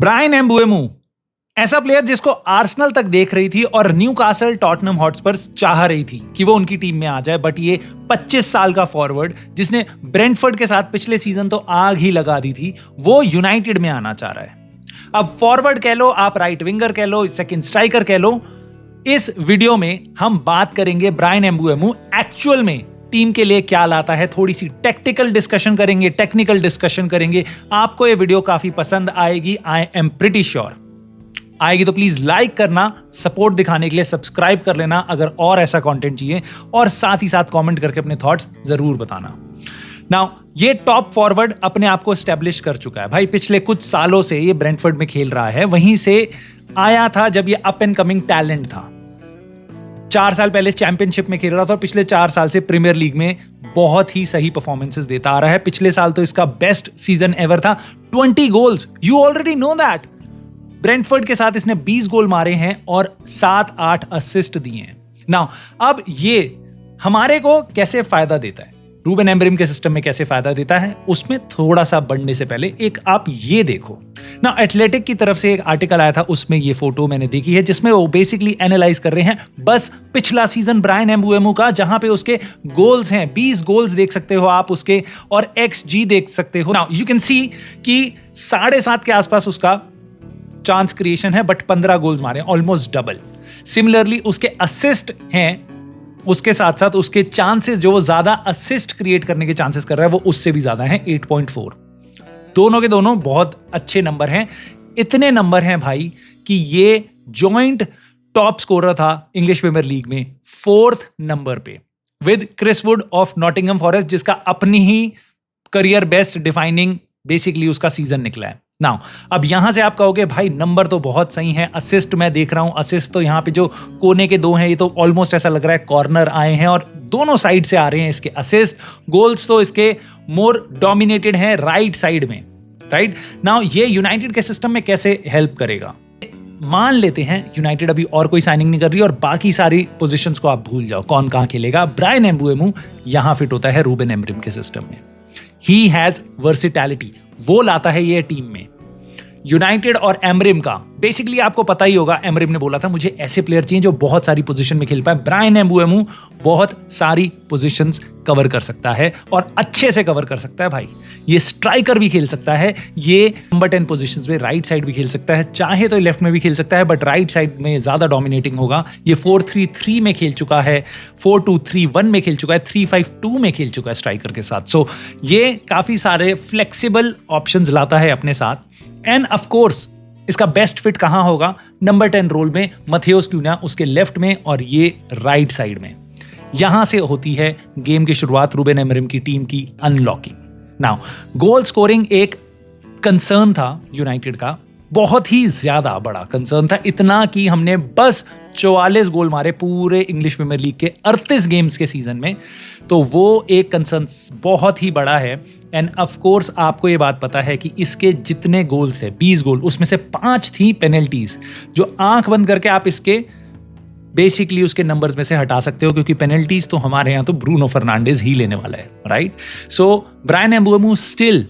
Brian एम्बुएमो ऐसा player जिसको Arsenal तक देख रही थी और न्यूकासल टॉटनहम हॉटस्पर्स चाह रही थी कि वो उनकी टीम में आ जाए, बट ये 25 साल का फॉरवर्ड जिसने ब्रेंटफोर्ड के साथ पिछले सीजन तो आग ही लगा दी थी, वो यूनाइटेड में आना चाह रहा है। अब फॉरवर्ड कह लो, आप राइट विंगर कह लो, सेकंड स्ट्राइकर कह लो, इस वीडियो में हम बात करेंगे ब्रायन एम्बुएमो एक्चुअल में टीम के लिए क्या लाता है। थोड़ी सी टेक्निकल डिस्कशन करेंगे, टेक्निकल डिस्कशन करेंगे। आपको ये वीडियो काफी पसंद आएगी, आई एम प्रिटी श्योर आएगी। तो प्लीज लाइक करना, सपोर्ट दिखाने के लिए सब्सक्राइब कर लेना अगर और ऐसा कंटेंट चाहिए, और साथ ही साथ कमेंट करके अपने थॉट्स जरूर बताना। नाउ ये टॉप फॉरवर्ड अपने आप को एस्टेब्लिश कर चुका है भाई। पिछले कुछ सालों से ये ब्रेंटफोर्ड में खेल रहा है, वहीं से आया था जब ये अप एंड कमिंग टैलेंट था। 4 साल पहले चैंपियनशिप में खेल रहा था और पिछले 4 साल से प्रीमियर लीग में बहुत ही सही परफॉर्मेंसेस देता आ रहा है। पिछले साल तो इसका बेस्ट सीजन एवर था, 20 goals, you already know that. Brentford के साथ इसने 20 गोल मारे हैं और 7-8 असिस्ट दिए हैं। नाउ अब ये हमारे को कैसे फायदा देता है, रूबेन एमरिम के सिस्टम में कैसे फायदा देता है, उसमें थोड़ा सा बढ़ने से पहले एक आप ये देखो ना। एथलेटिक की तरफ से एक आर्टिकल आया था, उसमें ये फोटो मैंने देखी है जिसमें वो बेसिकली एनालाइज कर रहे हैं बस पिछला सीजन ब्रायन एम्बुएमो का, जहां पे उसके गोल्स हैं 20 गोल्स देख सकते हो आप उसके, और XG देख सकते हो। नाउ यू कैन सी कि 7.5 के आसपास उसका चांस क्रिएशन है, बट 15 गोल्स मारे, ऑलमोस्ट डबल। सिमिलरली उसके असिस्ट हैं, उसके साथ साथ उसके चांसेस जो वो ज्यादा असिस्ट क्रिएट करने के चांसेस कर रहा है वो उससे भी ज्यादा हैं, 8.4। दोनों के दोनों बहुत अच्छे नंबर हैं। इतने नंबर हैं भाई कि ये जॉइंट टॉप स्कोरर था इंग्लिश प्रीमियर लीग में 4th नंबर पे, with Chris Wood of Nottingham Forest, जिसका अपनी ही करियर बेस्ट डिफाइनिंग बेसिकली उसका सीजन निकला है। नाउ अब यहां से आप कहोगे भाई नंबर तो बहुत सही है, असिस्ट मैं देख रहा हूं, असिस्ट तो यहां पे जो कोने के 2 हैं ये तो ऑलमोस्ट ऐसा लग रहा है कॉर्नर आए हैं और दोनों साइड से आ रहे हैं इसके असिस्ट। गोल्स तो इसके मोर डोमिनेटेड हैं राइट साइड में, राइट। नाउ ये यूनाइटेड के सिस्टम में कैसे हेल्प करेगा, मान लेते हैं यूनाइटेड अभी और कोई साइनिंग नहीं कर रही और बाकी सारी पोजीशंस को आप भूल जाओ, कौन कहां खेलेगा। ब्रायन एम्बुएमो यहां फिट होता है रूबेन एमरिम के सिस्टम में। ही हैज वर्सिटैलिटी, वो लाता है ये टीम में। यूनाइटेड और एमरिम का बेसिकली आपको पता ही होगा, एमरिम ने बोला था मुझे ऐसे प्लेयर चाहिए जो बहुत सारी पोजीशन में खेल पाए। ब्रायन एम्बुएमो बहुत सारी पोजीशंस कवर कर सकता है और अच्छे से कवर कर सकता है भाई। ये स्ट्राइकर भी खेल सकता है, ये नंबर 10 पोजीशंस में राइट साइड भी खेल सकता है, चाहे तो लेफ्ट में भी खेल सकता है, बट राइट साइड में ज्यादा डोमिनेटिंग होगा। ये 4-3-3 में खेल चुका है, 4-2-3-1 में खेल चुका है, 3-5-2 में खेल चुका है स्ट्राइकर के साथ। सो ये काफी सारे फ्लेक्सिबल ऑप्शंस लाता है अपने साथ। एंड ऑफ कोर्स इसका बेस्ट फिट कहां होगा, नंबर 10 रोल में, मथेउस क्यून्या उसके लेफ्ट में और ये राइट साइड में। यहां से होती है गेम की शुरुआत रूबेन एमरिम की टीम की अनलॉकिंग। नाउ गोल स्कोरिंग एक कंसर्न था यूनाइटेड का, बहुत ही ज्यादा बड़ा कंसर्न था, इतना कि हमने बस 44 गोल मारे पूरे इंग्लिश प्रीमियर लीग के 38 गेम्स के सीजन में, तो वो एक कंसर्न बहुत ही बड़ा है। एंड ऑफ कोर्स आपको ये बात पता है कि इसके जितने गोल्स है 20 गोल, उसमें से 5 थी पेनल्टीज, जो आंख बंद करके आप इसके बेसिकली उसके नंबर्स में से हटा सकते हो, क्योंकि पेनल्टीज तो हमारे यहाँ तो ब्रूनो फर्नांडिस ही लेने वाला है, राइट। सो ब्रायन एम्बुएमो स्टिल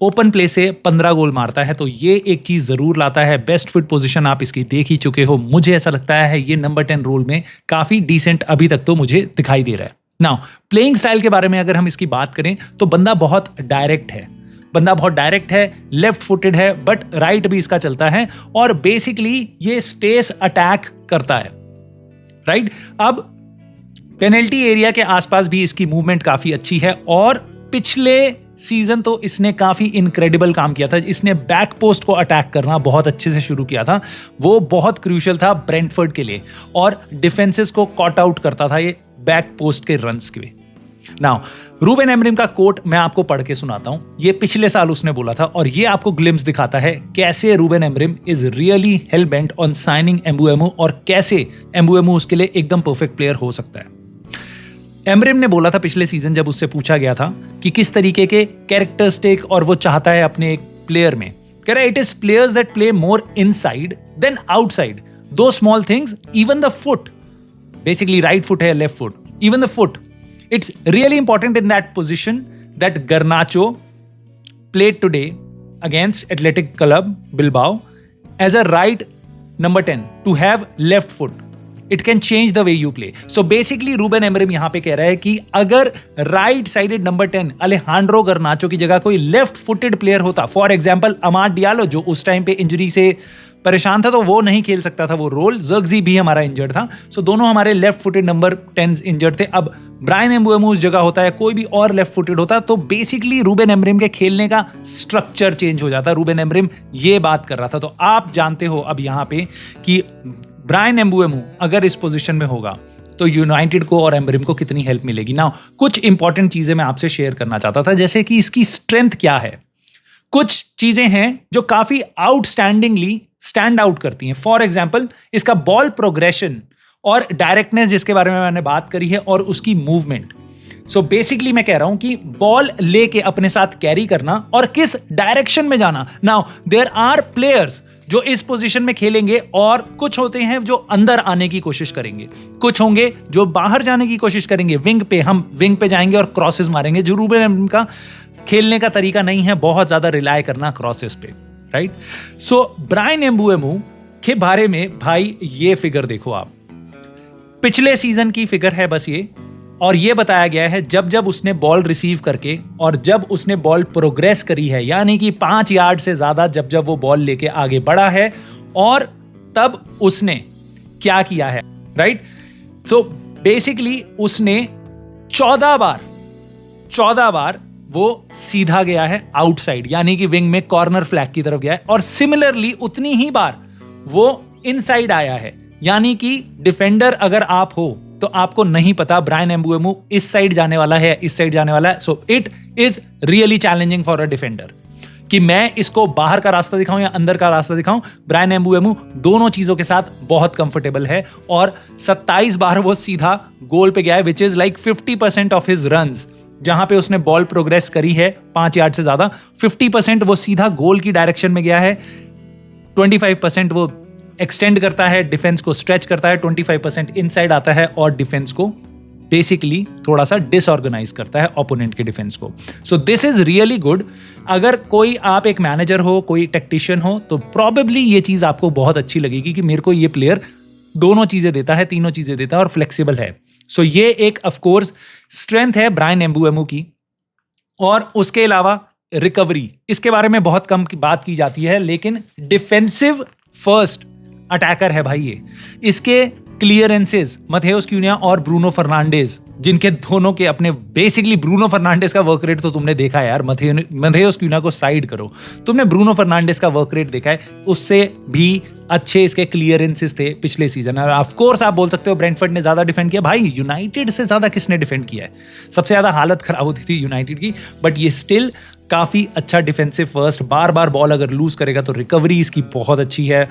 ओपन प्ले से 15 गोल मारता है, तो ये एक चीज जरूर लाता है। बेस्ट फिट पोजीशन आप इसकी देख ही चुके हो, मुझे ऐसा लगता है ये नंबर 10 रोल में काफी डिसेंट अभी तक तो मुझे दिखाई दे रहा है। नाउ प्लेइंग स्टाइल के बारे में अगर हम इसकी बात करें तो बंदा बहुत डायरेक्ट है, लेफ्ट फुटेड है, बट राइट भी इसका चलता है और बेसिकली ये स्पेस अटैक करता है, राइट। अब पेनल्टी एरिया के आसपास भी इसकी मूवमेंट काफी अच्छी है और पिछले सीजन तो इसने काफी इनक्रेडिबल काम किया था। इसने बैक पोस्ट को अटैक करना बहुत अच्छे से शुरू किया था, वो बहुत क्रूशियल था ब्रेंटफोर्ड के लिए, और डिफेंसेस को कॉट आउट करता था ये बैक पोस्ट के रन्स के। नाउ रूबेन एमरिम का कोट मैं आपको पढ़ के सुनाता हूं, ये पिछले साल उसने बोला था और ये आपको ग्लिम्स दिखाता है कैसे Ruben Amorim is really hell bent on signing Mbeumo और कैसे एम्बुएमो उसके लिए एकदम परफेक्ट प्लेयर हो सकता है। एमरिम ने बोला था पिछले सीजन जब उससे पूछा गया था कि किस तरीके के कैरेक्टरिस्टिक और वो चाहता है अपने एक प्लेयर में, कह रहा है it is players that play more inside than outside, do small things, even the foot, basically right foot है, left foot, even the foot, it's really important in that position that Garnacho played today against Athletic Club Bilbao as a right number 10 to have left foot. It can change the way you play. So basically Ruben Amorim यहाँ पे कह रहा है कि अगर right sided number 10 अलेहांड्रो गर्नाचो की जगह कोई लेफ्ट फुटेड प्लेयर होता, फॉर एग्जांपल अमाद डियालो जो उस टाइम पे इंजरी से परेशान था तो वो नहीं खेल सकता था वो रोल, ज़र्गजी भी हमारा इंजर्ड था, सो दोनों हमारे लेफ्ट फुटेड नंबर 10 इंजर्ड थे। अब ब्रायन एम्बुएमो उस जगह होता है, कोई भी और लेफ्ट फुटेड होता, तो बेसिकली रूबेन एमरिम के खेलने का स्ट्रक्चर चेंज हो जाता। रूबेन एमरिम ये बात कर रहा था। तो आप जानते हो अब यहाँ पे कि ब्रायन एम्बुएमो अगर इस पोजीशन में होगा तो यूनाइटेड को और एमरिम को कितनी हेल्प मिलेगी। नाउ कुछ इंपॉर्टेंट चीजें मैं आपसे शेयर करना चाहता था, जैसे कि इसकी स्ट्रेंथ क्या है। कुछ चीजें हैं जो काफी आउटस्टैंडिंगली स्टैंड आउट करती हैं। फॉर एग्जाम्पल इसका बॉल प्रोग्रेशन और डायरेक्टनेस जिसके बारे में मैंने बात करी है, और उसकी मूवमेंट। सो बेसिकली मैं कह रहा हूं कि बॉल लेके अपने साथ कैरी करना और किस डायरेक्शन में जाना। नाउ देयर आर प्लेयर्स जो इस पोजीशन में खेलेंगे और कुछ होते हैं जो अंदर आने की कोशिश करेंगे, कुछ होंगे जो बाहर जाने की कोशिश करेंगे। विंग पे हम विंग पे जाएंगे और क्रॉसेस मारेंगे, जो रूबेन एमरिम का खेलने का तरीका नहीं है, बहुत ज्यादा रिलाय करना क्रॉसेस पे, राइट। सो ब्रायन एम्बुएमो के बारे में भाई ये फिगर देखो आप, पिछले सीजन की फिगर है बस ये, और ये बताया गया है जब जब उसने बॉल रिसीव करके और जब उसने बॉल प्रोग्रेस करी है, यानी कि 5 यार्ड से ज्यादा जब जब वो बॉल लेके आगे बढ़ा है, और तब उसने क्या किया है, राइट। सो बेसिकली उसने 14 बार वो सीधा गया है आउटसाइड, यानी कि विंग में कॉर्नर फ्लैग की तरफ गया है, और सिमिलरली उतनी ही बार वो इनसाइड आया है, यानी कि डिफेंडर अगर आप हो तो आपको नहीं पता ब्रायन एम्बुएमो इस साइड जाने वाला है, इस साइड जाने वाला है। So it is really challenging for a defender कि मैं इसको बाहर का रास्ता दिखाऊं या अंदर का रास्ता दिखाऊं। ब्रायन एम्बुएमो दोनों चीजों के साथ बहुत कंफर्टेबल है, और 27 बार वो सीधा गोल पे गया है, which is like 50% of his runs. जहां पे उसने बॉल प्रोग्रेस करी है 5 यार्ड से ज्यादा, 50% वो सीधा गोल की डायरेक्शन में गया है, 25% वो एक्सटेंड करता है, डिफेंस को स्ट्रेच करता है, 25% इनसाइड आता है और डिफेंस को बेसिकली थोड़ा सा डिसऑर्गेनाइज करता है ओपोनेंट के डिफेंस को। So this is really good. अगर कोई आप एक मैनेजर हो, कोई टेक्नीशियन हो, तो प्रॉबेबली ये चीज आपको बहुत अच्छी लगेगी कि मेरे को ये प्लेयर दोनों चीजें देता है, तीनों चीजें देता है और फ्लेक्सिबल है। सो ये एक ऑफकोर्स स्ट्रेंथ है ब्रायन एम्बुएमो की। और उसके अलावा रिकवरी, इसके बारे में बहुत कम की बात की जाती है, लेकिन डिफेंसिव फर्स्ट अटैकर है भाई ये। इसके क्लियरेंसेस मथेउस क्यूनिया और ब्रूनो फर्नांडेज, जिनके दोनों के अपने, बेसिकली ब्रूनो फर्नांडेज का वर्क रेट तो तुमने देखा है यार, मथेउस क्यूनिया को साइड करो, तुमने ब्रूनो फर्नांडेज का वर्क रेट देखा है, उससे भी अच्छे इसके क्लियरेंसेस थे पिछले सीजन। और ऑफ कोर्स आप बोल सकते हो ब्रेंटफोर्ड ने ज्यादा डिफेंड किया, भाई यूनाइटेड से ज्यादा किसने डिफेंड किया है? सबसे ज्यादा हालत खराब होती थी यूनाइटेड की, बट ये स्टिल काफी अच्छा डिफेंसिव फर्स्ट। बार बार बॉल अगर लूज करेगा तो रिकवरी इसकी बहुत अच्छी है,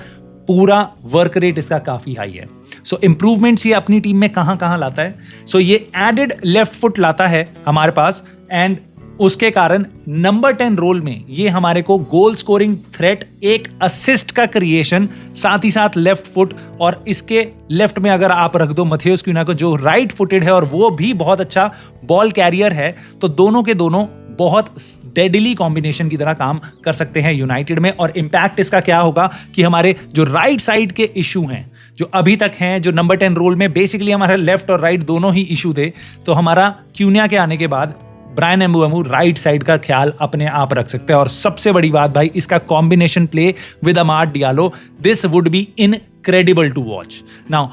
पूरा वर्क रेट इसका काफी हाई है। सो इंप्रूवमेंट्स ये अपनी टीम में कहां कहां लाता है? सो ये एडेड लेफ्ट फुट लाता है हमारे पास, एंड उसके कारण नंबर 10 रोल में ये हमारे को गोल स्कोरिंग थ्रेट, एक असिस्ट का क्रिएशन, साथ ही साथ लेफ्ट फुट, और इसके लेफ्ट में अगर आप रख दो मथेउस क्यूनिया को जो राइट फुटेड है और वो भी बहुत अच्छा बॉल कैरियर है, तो दोनों के दोनों बहुत डेडली कॉम्बिनेशन की तरह काम कर सकते हैं यूनाइटेड में। और इंपैक्ट इसका क्या होगा कि हमारे जो राइट साइड के इशू हैं, जो अभी तक हैं, जो नंबर 10 रोल में बेसिकली हमारे लेफ्ट और राइट दोनों ही इशू थे, तो हमारा क्यूनिया के आने के बाद ब्रायन एम्बुएमो राइट साइड का ख्याल अपने आप रख सकते हैं। और सबसे बड़ी बात भाई, इसका combination play with Amad Diallo, this would be incredible to watch. Now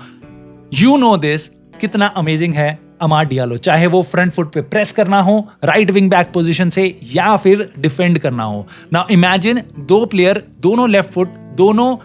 you know this, कितना अमेजिंग है अमाद डियालो, चाहे वो फ्रंट फुट पे प्रेस करना हो राइट विंग बैक पोजीशन से, या फिर डिफेंड करना हो। नाउ इमेजिन दो प्लेयर, दोनों लेफ्ट फुट, दोनों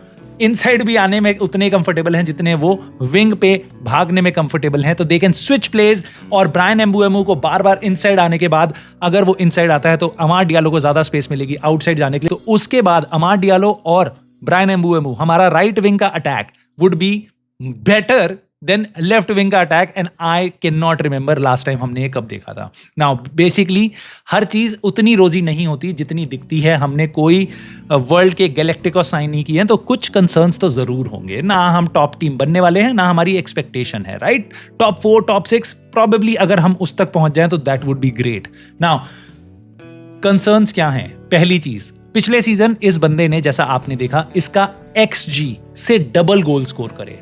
इनसाइड भी आने में उतने कंफर्टेबल हैं जितने वो विंग पे भागने में कंफर्टेबल हैं, तो दे कैन स्विच प्लेज। और ब्रायन एम्बुएमो को बार बार इनसाइड आने के बाद, अगर वो इनसाइड आता है तो अमाद डियालो को ज्यादा स्पेस मिलेगी आउटसाइड जाने के लिए, तो उसके बाद अमाद डियालो और ब्रायन एम्बुएमो, हमारा राइट विंग का attack would be better than left wing का attack. And I can not remember last time हमने ये कब देखा था। नाउ बेसिकली हर चीज उतनी रोजी नहीं होती जितनी दिखती है। हमने कोई वर्ल्ड के गैलेक्टिकोस साइन नहीं किए हैं, तो कुछ कंसर्न्स तो जरूर होंगे ना। हम टॉप टीम बनने वाले हैं, ना हमारी एक्सपेक्टेशन है, राइट। टॉप 4 टॉप 6 प्रॉबेबली अगर हम उस तक पहुंच जाएं तो that would be great. Now concerns क्या हैं? पहली चीज, पिछले सीजन इस बंदे ने, जैसा आपने देखा, इसका XG से डबल गोल स्कोर करे।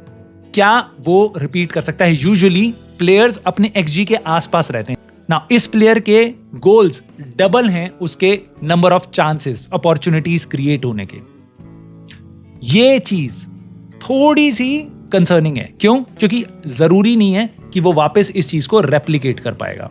क्या वो रिपीट कर सकता है? यूजुअली प्लेयर्स अपने XG के आसपास रहते हैं ना। इस प्लेयर के गोल्स डबल हैं उसके number of chances, opportunities create होने के। ये चीज थोड़ी सी कंसर्निंग है। क्यों? क्योंकि जरूरी नहीं है कि वो वापस इस चीज को रेप्लिकेट कर पाएगा।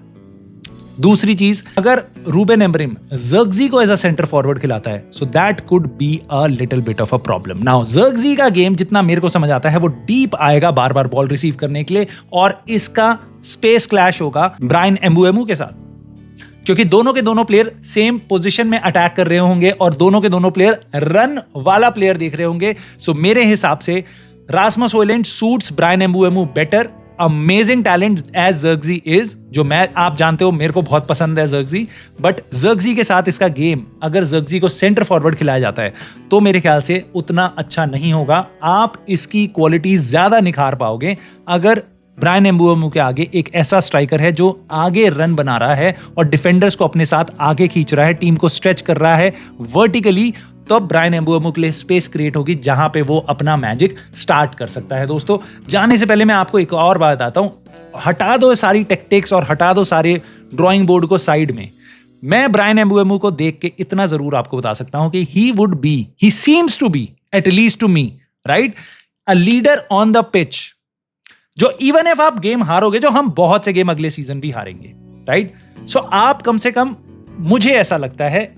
दूसरी चीज, अगर रूबेन एमरिम ज़र्क्ज़ी को एज अ सेंटर फॉरवर्ड खिलाता है, so that could be a little bit of a problem. Now Zirkzee का गेम जितना मेरे को समझ आता है वो डीप आएगा बार बार बॉल रिसीव करने के लिए, और इसका स्पेस क्लैश होगा ब्रायन एम्बुएमू के साथ, क्योंकि दोनों के दोनों प्लेयर सेम पोजीशन में अटैक कर रहे होंगे और दोनों के दोनों प्लेयर रन वाला प्लेयर देख रहे होंगे। सो मेरे हिसाब से Rasmus Hojlund suits Bryan Mbeumo better. Amazing talent as Zirkzee is, जो मैं, आप जानते हो मेरे को बहुत पसंद है ज़र्क्ज़ी, बट ज़र्क्ज़ी के साथ इसका गेम, अगर ज़र्क्ज़ी को सेंटर फॉरवर्ड खिलाया जाता है तो मेरे ख्याल से उतना अच्छा नहीं होगा। आप इसकी क्वालिटी ज्यादा निखार पाओगे अगर ब्रायन एम्बुएमू के आगे एक ऐसा स्ट्राइकर है जो आगे रन बना रहा है और डिफेंडर्स को अपने साथ आगे खींच रहा है, टीम को स्ट्रेच कर रहा है वर्टिकली। तो ब्रायन एम्बुएमू के लिए स्पेस क्रिएट होगी जहां पे वो अपना मैजिक स्टार्ट कर सकता है। दोस्तों, जाने से पहले मैं आपको एक और बात बताता हूं। हटा दो सारी टेक्टिक्स और हटा दो सारे ड्राइंग बोर्ड को साइड में। मैं ब्रायन एम्बुएमू को देख के इतना जरूर आपको बता सकता हूं कि he seems to be, at least to me, right, a leader on the pitch, जो इवन इफ आप गेम हारोगे, जो हम बहुत से गेम अगले सीजन भी हारेंगे, राइट, सो आप कम से कम, मुझे ऐसा लगता है,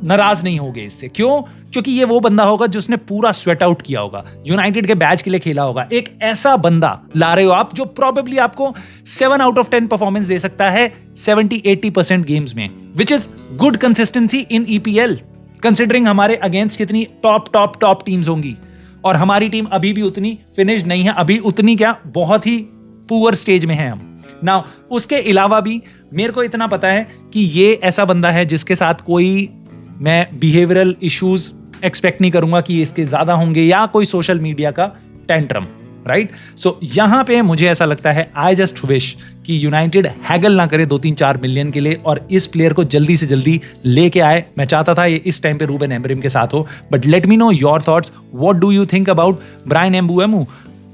नाराज नहीं होगे इससे। क्यों? क्योंकि ये वो बंदा होगा जिसने पूरा स्वेट आउट किया होगा, यूनाइटेड के बैच के लिए खेला होगा। एक ऐसा बंदा ला रहे हो आप जो प्रोबेबली आपको 7 आउट ऑफ 10 परफॉर्मेंस दे सकता है 70-80% गेम्स में, which is good consistency in EPL, considering हमारे अगेंस्ट कितनी टॉप टीम्स होंगी, और हमारी टीम अभी भी उतनी फिनिश नहीं है, अभी उतनी क्या, बहुत ही पुअर स्टेज में है हम ना। उसके अलावा भी मेरे को इतना पता है कि ये ऐसा बंदा है जिसके साथ कोई, मैं बिहेवियरल इश्यूज एक्सपेक्ट नहीं करूंगा कि इसके ज्यादा होंगे, या कोई सोशल मीडिया का टेंट्रम, राइट। सो यहां पे मुझे ऐसा लगता है, आई जस्ट विश कि यूनाइटेड हैगल ना करे 2-3-4 मिलियन के लिए और इस प्लेयर को जल्दी से जल्दी लेके आए। मैं चाहता था ये इस टाइम पे रूबेन एमरिम के साथ हो, but let me know your thoughts, what do you think about Bryan Mbeumo.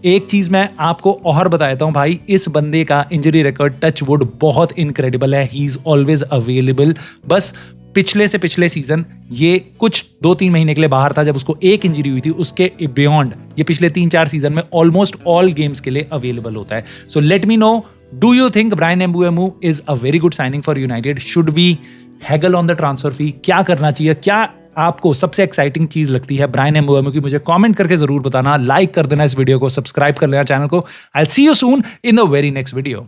एक चीज मैं आपको और बता देता हूं भाई, इस बंदे का इंजरी रिकॉर्ड, टच वुड, बहुत इनक्रेडिबल है। He is always available. बस पिछले सीजन ये कुछ 2-3 महीने के लिए बाहर था जब उसको एक इंजरी हुई थी, उसके बियॉन्ड ये पिछले 3-4 सीजन में ऑलमोस्ट ऑल गेम्स के लिए अवेलेबल होता है। So let me know, do you think Bryan Mbeumo is a very good signing for United? Should we haggle on the transfer fee? क्या करना चाहिए? क्या आपको सबसे एक्साइटिंग चीज लगती है ब्रायन एम्बुएमू की? मुझे कमेंट करके जरूर बताना, लाइक कर देना इस वीडियो को, सब्सक्राइब कर लेना चैनल को। I will see you soon in the very next video.